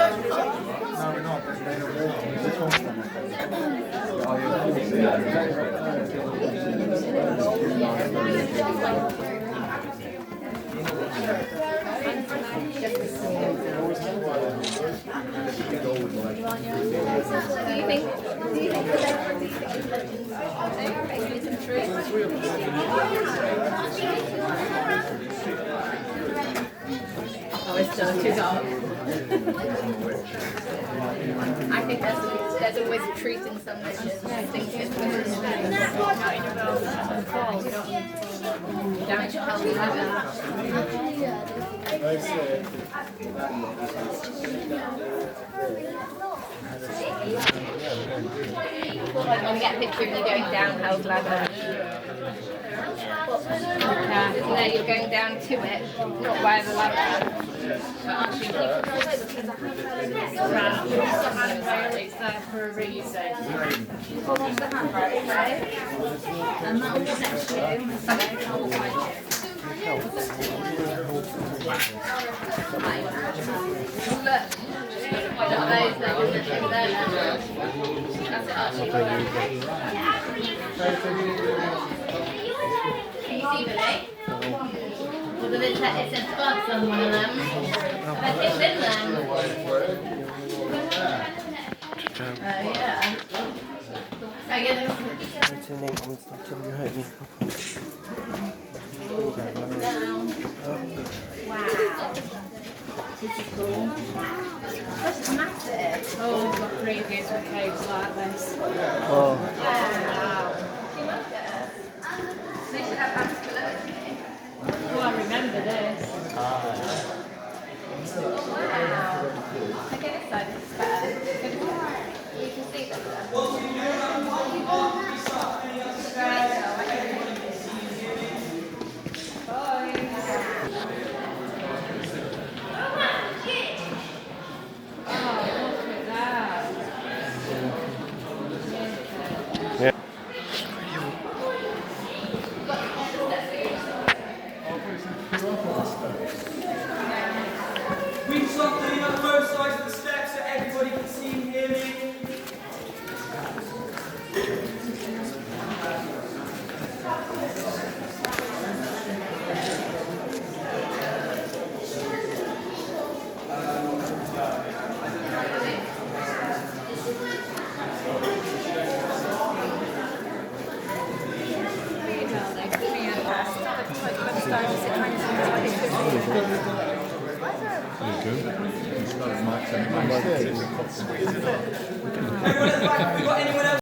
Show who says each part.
Speaker 1: we're not. We're
Speaker 2: Oh, it's still too dark. I think there's always a treat in some dishes. I think it's damage healthy I want to get a picture of you going down Hell's Ladder. No, you're going down to it, not by the ladder.
Speaker 3: It's there for a reason.
Speaker 2: And that'll be next to you. It says bugs on one of them. I think it's in them. Yeah. Wow. This is cool. This is massive.
Speaker 3: Oh, we've got previews for caves like this.
Speaker 4: Oh.
Speaker 2: Wow. They should have hands below me.
Speaker 3: Oh, I remember this.
Speaker 2: Wow. I get this side, it's better. You can see them.
Speaker 5: We stop cleaning up both sides of the steps so everybody can see and hear me. Everyone at the back, have we got anyone else?